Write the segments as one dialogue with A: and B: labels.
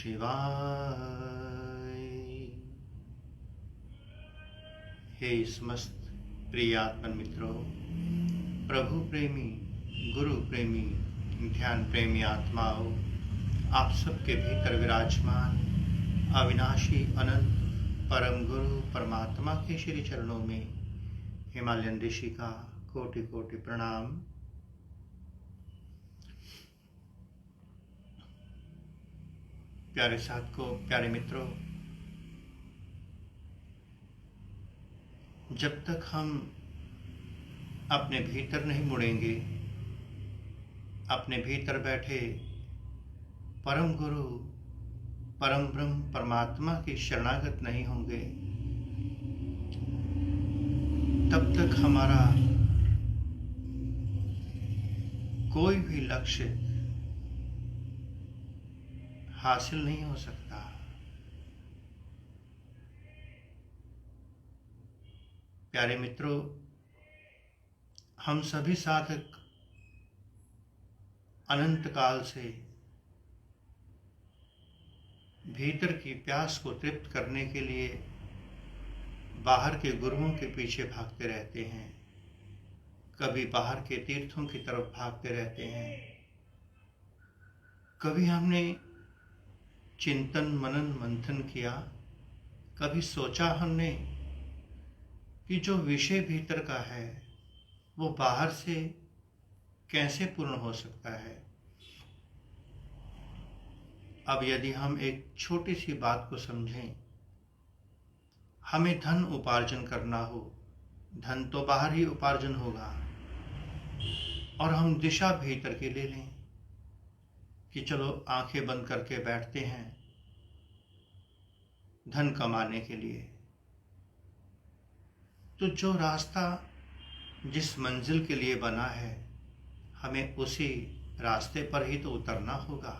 A: शिवाय। हे समस्त प्रिय आत्मन मित्रों, प्रभु प्रेमी, गुरु प्रेमी, ध्यान प्रेमी आत्माओं, आप सबके भीतर विराजमान अविनाशी अनंत परम गुरु परमात्मा के श्री चरणों में हिमालयन ऋषि का कोटि कोटि प्रणाम। प्यारे साधकों, प्यारे मित्रों, जब तक हम अपने भीतर नहीं मुड़ेंगे, अपने भीतर बैठे परम गुरु परम ब्रह्म परमात्मा की शरणागत नहीं होंगे, तब तक हमारा कोई भी लक्ष्य हासिल नहीं हो सकता। प्यारे मित्रों, हम सभी साधक अनंत काल से भीतर की प्यास को तृप्त करने के लिए बाहर के गुरुओं के पीछे भागते रहते हैं, कभी बाहर के तीर्थों की तरफ भागते रहते हैं, कभी हमने चिंतन मनन मंथन किया, कभी सोचा हमने कि जो विषय भीतर का है वो बाहर से कैसे पूर्ण हो सकता है। अब यदि हम एक छोटी सी बात को समझें, हमें धन उपार्जन करना हो, धन तो बाहर ही उपार्जन होगा, और हम दिशा भीतर की ले लें कि चलो आंखें बंद करके बैठते हैं धन कमाने के लिए, तो जो रास्ता जिस मंजिल के लिए बना है हमें उसी रास्ते पर ही तो उतरना होगा।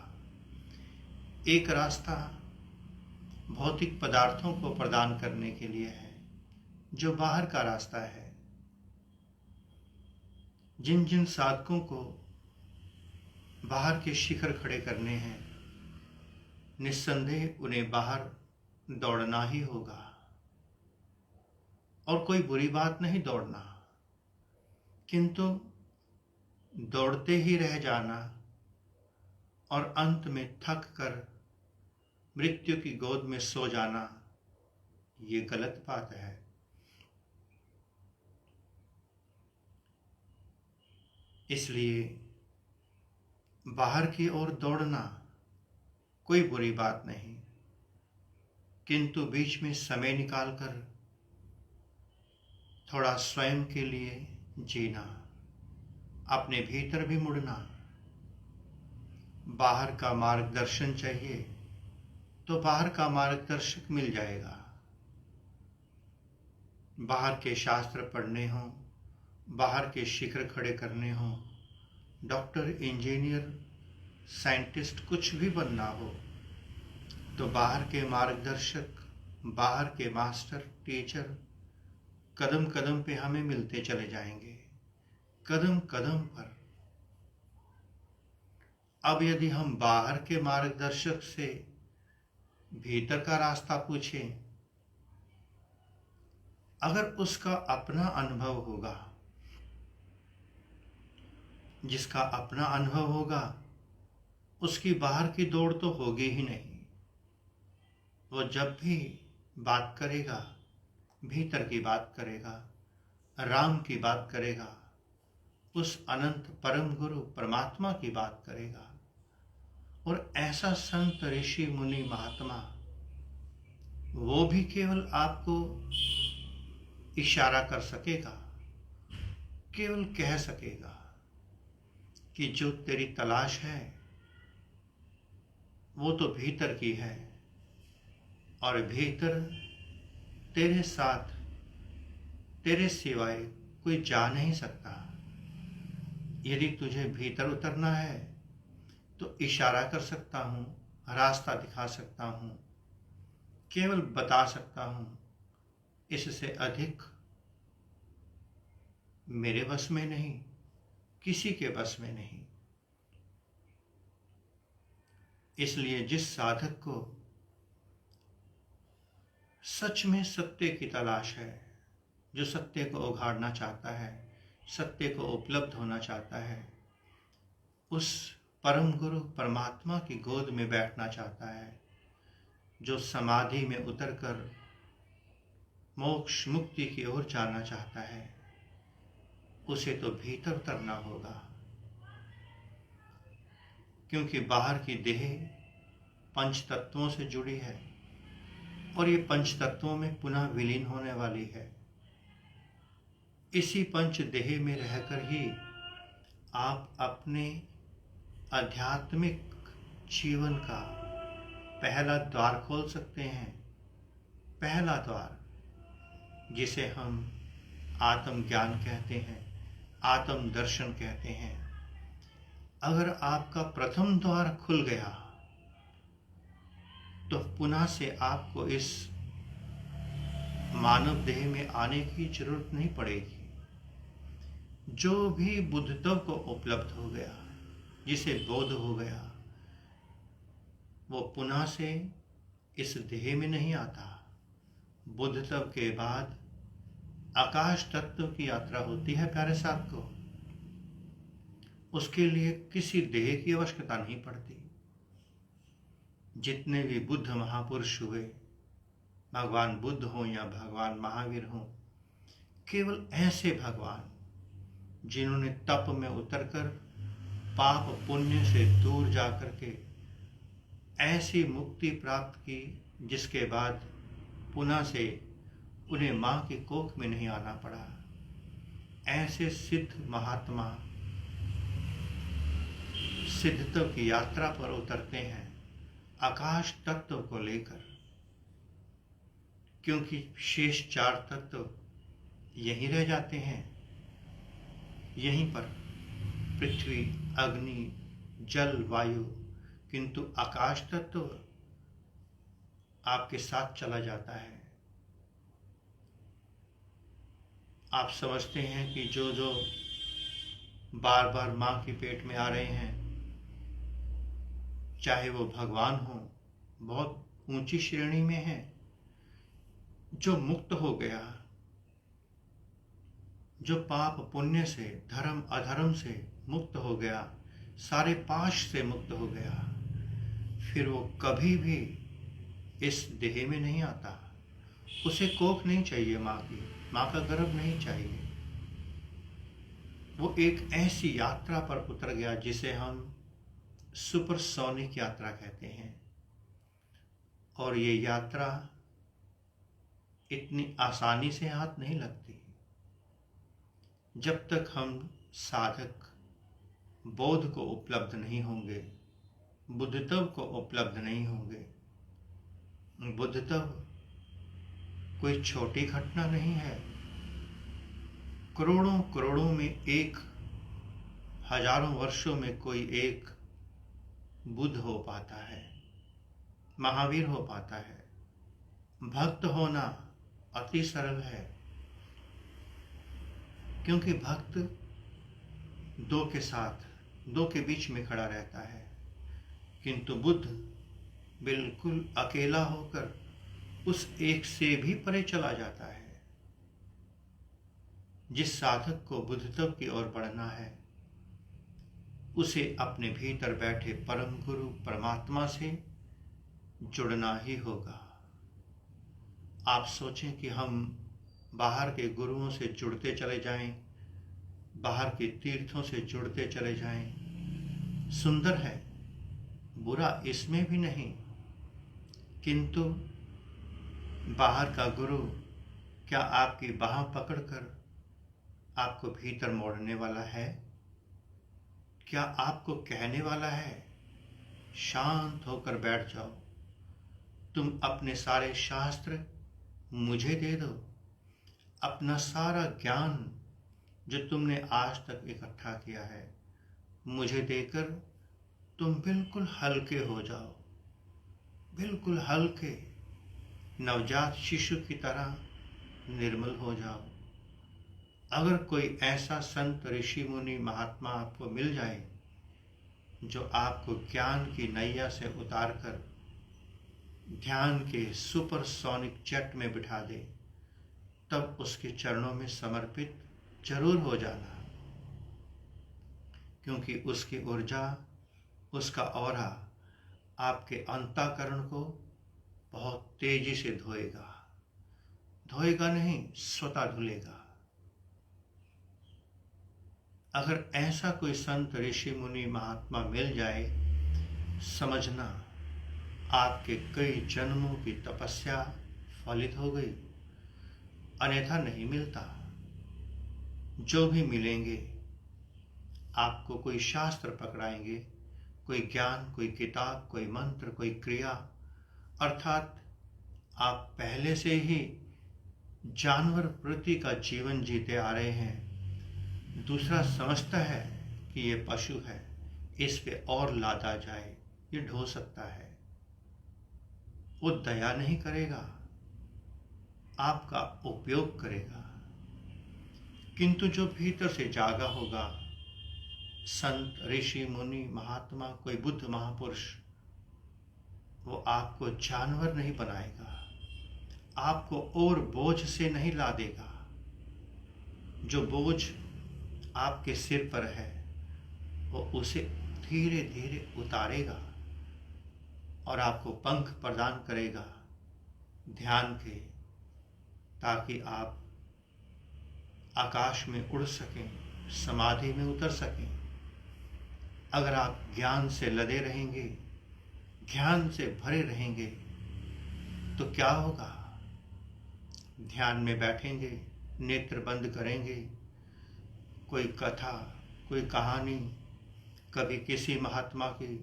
A: एक रास्ता भौतिक पदार्थों को प्रदान करने के लिए है, जो बाहर का रास्ता है। जिन जिन साधकों को बाहर के शिखर खड़े करने हैं, निस्संदेह उन्हें बाहर दौड़ना ही होगा, और कोई बुरी बात नहीं दौड़ना, किंतु दौड़ते ही रह जाना और अंत में थक कर मृत्यु की गोद में सो जाना, ये गलत बात है। इसलिए बाहर की ओर दौड़ना कोई बुरी बात नहीं, किंतु बीच में समय निकालकर थोड़ा स्वयं के लिए जीना, अपने भीतर भी मुड़ना। बाहर का मार्गदर्शन चाहिए तो बाहर का मार्गदर्शक मिल जाएगा। बाहर के शास्त्र पढ़ने हों, बाहर के शिखर खड़े करने हों, डॉक्टर, इंजीनियर, साइंटिस्ट कुछ भी बनना हो, तो बाहर के मार्गदर्शक, बाहर के मास्टर, टीचर कदम कदम पे हमें मिलते चले जाएंगे, कदम कदम पर। अब यदि हम बाहर के मार्गदर्शक से भीतर का रास्ता पूछें, अगर उसका अपना अनुभव होगा, जिसका अपना अनुभव होगा, उसकी बाहर की दौड़ तो होगी ही नहीं। वो जब भी बात करेगा, भीतर की बात करेगा, राम की बात करेगा, उस अनंत परम गुरु परमात्मा की बात करेगा। और ऐसा संत, ऋषि, मुनि, महात्मा, वो भी केवल आपको इशारा कर सकेगा, केवल कह सकेगा कि जो तेरी तलाश है वो तो भीतर की है, और भीतर तेरे साथ, तेरे सिवाय कोई जा नहीं सकता। यदि तुझे भीतर उतरना है तो इशारा कर सकता हूँ, रास्ता दिखा सकता हूँ, केवल बता सकता हूँ, इससे अधिक मेरे बस में नहीं, किसी के बस में नहीं। इसलिए जिस साधक को सच में सत्य की तलाश है, जो सत्य को उघाड़ना चाहता है, सत्य को उपलब्ध होना चाहता है, उस परम गुरु परमात्मा की गोद में बैठना चाहता है, जो समाधि में उतरकर मोक्ष मुक्ति की ओर जाना चाहता है, उसे तो भीतर उतरना होगा। क्योंकि बाहर की देह पंच तत्वों से जुड़ी है और ये पंच तत्वों में पुनः विलीन होने वाली है। इसी पंच देह में रहकर ही आप अपने आध्यात्मिक जीवन का पहला द्वार खोल सकते हैं। पहला द्वार, जिसे हम आत्मज्ञान कहते हैं, आत्म दर्शन कहते हैं। अगर आपका प्रथम द्वार खुल गया तो पुनः से आपको इस मानव देह में आने की जरूरत नहीं पड़ेगी। जो भी बुद्धत्व को उपलब्ध हो गया, जिसे बोध हो गया, वो पुनः से इस देह में नहीं आता। बुद्धत्व के बाद आकाश तत्व की यात्रा होती है प्यारे साथ को। उसके लिए किसी देह की आवश्यकता नहीं पड़ती। जितने भी बुद्ध महापुरुष हुए, भगवान बुद्ध हो या भगवान महावीर हो, केवल ऐसे भगवान जिन्होंने तप में उतरकर पाप पुण्य से दूर जाकर के ऐसी मुक्ति प्राप्त की जिसके बाद पुनः से उन्हें मां की कोख में नहीं आना पड़ा, ऐसे सिद्ध महात्मा सिद्धत्व की यात्रा पर उतरते हैं आकाश तत्व को लेकर। क्योंकि शेष चार तत्व यहीं रह जाते हैं, यहीं पर पृथ्वी, अग्नि, जल, वायु, किंतु आकाश तत्व आपके साथ चला जाता है। आप समझते हैं कि जो जो बार बार मां के पेट में आ रहे हैं, चाहे वो भगवान हो, बहुत ऊंची श्रेणी में है, जो मुक्त हो गया, जो पाप पुण्य से, धर्म अधर्म से मुक्त हो गया, सारे पाश से मुक्त हो गया, फिर वो कभी भी इस देह में नहीं आता। उसे कोख नहीं चाहिए माँ की, माँ का गर्भ नहीं चाहिए। वो एक ऐसी यात्रा पर उतर गया जिसे हम सुपरसोनिक यात्रा कहते हैं। और ये यात्रा इतनी आसानी से हाथ नहीं लगती। जब तक हम साधक बोध को उपलब्ध नहीं होंगे, बुद्धत्व को उपलब्ध नहीं होंगे। बुद्धत्व कोई छोटी घटना नहीं है। करोड़ों करोड़ों में एक, हजारों वर्षों में कोई एक बुद्ध हो पाता है, महावीर हो पाता है। भक्त होना अति सरल है, क्योंकि भक्त दो के साथ, दो के बीच में खड़ा रहता है, किंतु बुद्ध बिल्कुल अकेला होकर उस एक से भी परे चला जाता है। जिस साधक को बुद्धत्व की ओर बढ़ना है, उसे अपने भीतर बैठे परम गुरु परमात्मा से जुड़ना ही होगा। आप सोचें कि हम बाहर के गुरुओं से जुड़ते चले जाएं, बाहर के तीर्थों से जुड़ते चले जाएं, सुंदर है, बुरा इसमें भी नहीं, किंतु बाहर का गुरु क्या आपकी बाह पकड़कर आपको भीतर मोड़ने वाला है? क्या आपको कहने वाला है शांत होकर बैठ जाओ, तुम अपने सारे शास्त्र मुझे दे दो, अपना सारा ज्ञान जो तुमने आज तक इकट्ठा किया है मुझे देकर तुम बिल्कुल हल्के हो जाओ, बिल्कुल हल्के, नवजात शिशु की तरह निर्मल हो जाओ। अगर कोई ऐसा संत, ऋषि, मुनि, महात्मा आपको मिल जाए जो आपको ज्ञान की नैया से उतारकर ध्यान के सुपरसोनिक जेट में बिठा दे, तब उसके चरणों में समर्पित जरूर हो जाना, क्योंकि उसकी ऊर्जा, उसका ऑरा आपके अंतःकरण को बहुत तेजी से धोएगा। धोएगा नहीं, स्वतः धुलेगा। अगर ऐसा कोई संत, ऋषि, मुनि, महात्मा मिल जाए, समझना आपके कई जन्मों की तपस्या फलित हो गई, अन्यथा नहीं मिलता। जो भी मिलेंगे आपको कोई शास्त्र पकड़ाएंगे, कोई ज्ञान, कोई किताब, कोई मंत्र, कोई क्रिया, अर्थात आप पहले से ही जानवर प्रवृत्ति का जीवन जीते आ रहे हैं। दूसरा समझता है कि ये पशु है, इस पे और लादा जाए, ये ढो सकता है। वो दया नहीं करेगा, आपका उपयोग करेगा। किंतु जो भीतर से जागा होगा, संत, ऋषि, मुनि, महात्मा, कोई बुद्ध महापुरुष, वो आपको जानवर नहीं बनाएगा, आपको और बोझ से नहीं ला देगा। जो बोझ आपके सिर पर है, वो उसे धीरे धीरे उतारेगा और आपको पंख प्रदान करेगा ध्यान के, ताकि आप आकाश में उड़ सकें, समाधि में उतर सकें। अगर आप ज्ञान से लदे रहेंगे, ज्ञान से भरे रहेंगे, तो क्या होगा? ध्यान में बैठेंगे, नेत्र बंद करेंगे, कोई कथा, कोई कहानी, कभी किसी महात्मा की,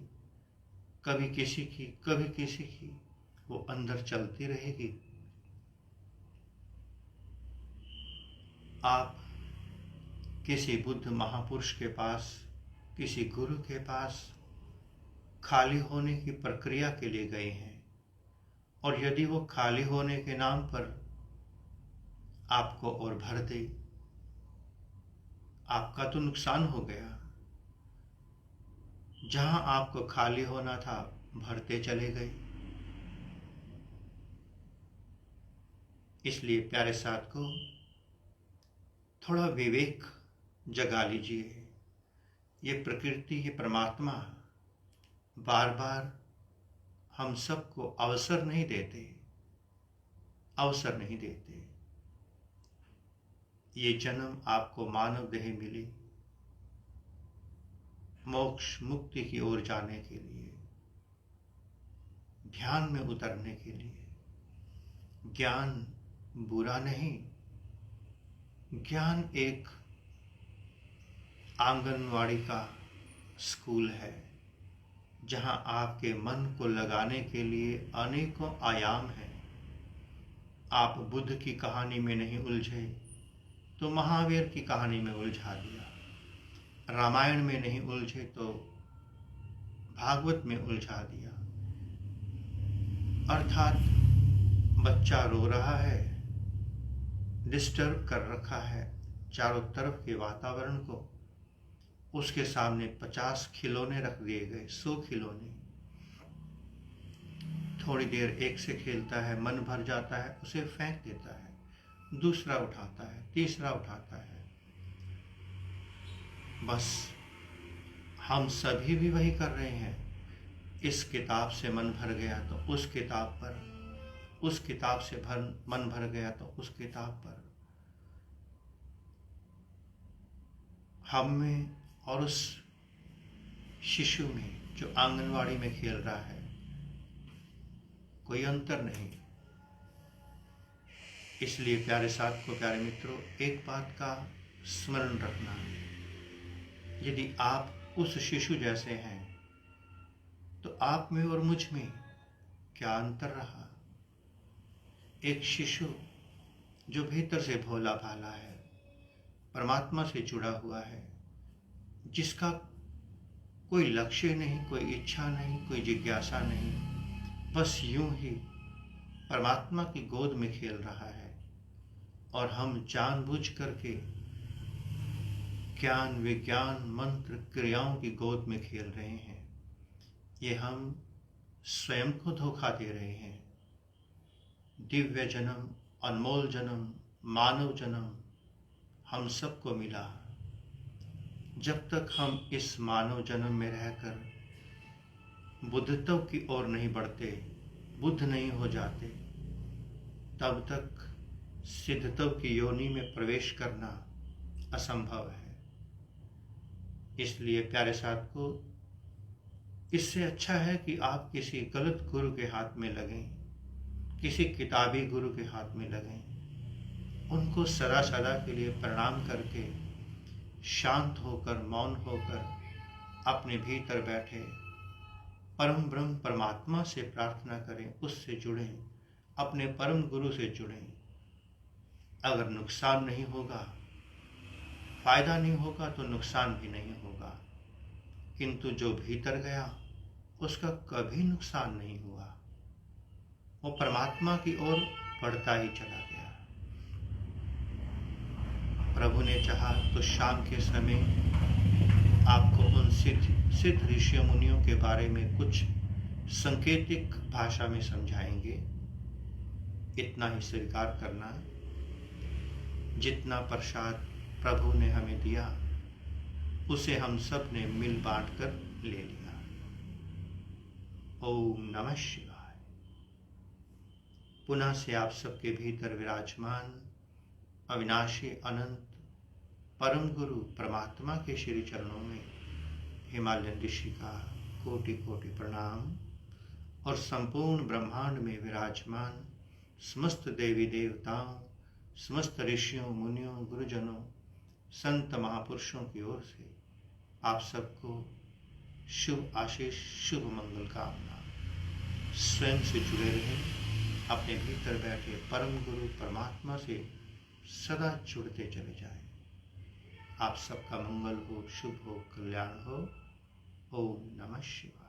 A: कभी किसी की, कभी किसी की, वो अंदर चलती रहेगी। आप किसी बुद्ध महापुरुष के पास, किसी गुरु के पास खाली होने की प्रक्रिया के लिए गए हैं, और यदि वो खाली होने के नाम पर आपको और भर दे, आपका तो नुकसान हो गया। जहां आपको खाली होना था, भरते चले गए। इसलिए प्यारे साथ को थोड़ा विवेक जगा लीजिए। ये प्रकृति, ये परमात्मा बार बार हम सबको अवसर नहीं देते, अवसर नहीं देते। ये जन्म आपको मानव देह मिली मोक्ष, मुक्ति की ओर जाने के लिए, ध्यान में उतरने के लिए। ज्ञान बुरा नहीं, ज्ञान एक आंगनवाड़ी का स्कूल है, जहां आपके मन को लगाने के लिए अनेकों आयाम हैं। आप बुद्ध की कहानी में नहीं उलझे तो महावीर की कहानी में उलझा दिया, रामायण में नहीं उलझे तो भागवत में उलझा दिया। अर्थात बच्चा रो रहा है, डिस्टर्ब कर रखा है चारों तरफ के वातावरण को, उसके सामने 50 खिलौने रख दिए गए, 100 खिलौने। थोड़ी देर एक से खेलता है, मन भर जाता है, उसे फेंक देता है, दूसरा उठाता है, तीसरा उठाता है। बस हम सभी भी वही कर रहे हैं। इस किताब से मन भर गया तो उस किताब पर, उस किताब से मन भर गया तो उस किताब पर। हम में और उस शिशु में जो आंगनवाड़ी में खेल रहा है, कोई अंतर नहीं। इसलिए प्यारे साथ को, प्यारे मित्रों, एक बात का स्मरण रखना, यदि आप उस शिशु जैसे हैं तो आप में और मुझ में क्या अंतर रहा? एक शिशु जो भीतर से भोला भाला है, परमात्मा से जुड़ा हुआ है, जिसका कोई लक्ष्य नहीं, कोई इच्छा नहीं, कोई जिज्ञासा नहीं, बस यूं ही परमात्मा की गोद में खेल रहा है। और हम जानबूझ करके ज्ञान विज्ञान मंत्र क्रियाओं की गोद में खेल रहे हैं। ये हम स्वयं को धोखा दे रहे हैं। दिव्य जन्म, अनमोल जन्म, मानव जन्म हम सबको मिला। जब तक हम इस मानव जन्म में रहकर बुद्धत्व की ओर नहीं बढ़ते, बुद्ध नहीं हो जाते, तब तक सिद्धत्व की योनि में प्रवेश करना असंभव है। इसलिए प्यारे साथ को, इससे अच्छा है कि आप किसी गलत गुरु के हाथ में लगें, किसी किताबी गुरु के हाथ में लगें, उनको सदा सदा के लिए प्रणाम करके शांत होकर, मौन होकर अपने भीतर बैठे परम ब्रह्म परमात्मा से प्रार्थना करें, उससे जुड़ें, अपने परम गुरु से जुड़ें। अगर नुकसान नहीं होगा, फायदा नहीं होगा तो नुकसान भी नहीं होगा, किंतु जो भीतर गया उसका कभी नुकसान नहीं हुआ। वो परमात्मा की ओर बढ़ता ही चला गया। प्रभु ने चाहा तो शाम के समय आपको उन सिद्ध ऋषियों मुनियों के बारे में कुछ सांकेतिक भाषा में समझाएंगे। इतना ही स्वीकार करना, जितना प्रसाद प्रभु ने हमें दिया उसे हम सब ने मिल बांट कर ले लिया। ओम नमः शिवाय। पुनः से आप सबके भीतर विराजमान अविनाशी अनंत परम गुरु परमात्मा के श्री चरणों में हिमालयन ऋषि का कोटि कोटि प्रणाम, और संपूर्ण ब्रह्मांड में विराजमान समस्त देवी देवताओं, समस्त ऋषियों मुनियों गुरुजनों संत महापुरुषों की ओर से आप सबको शुभ आशीष, शुभ मंगल कामना। स्वयं से जुड़े रहें, अपने भीतर बैठे परम गुरु परमात्मा से सदा जुड़ते चले जाएं। आप सबका मंगल हो, शुभ हो, कल्याण हो। ओम नमः शिवाय।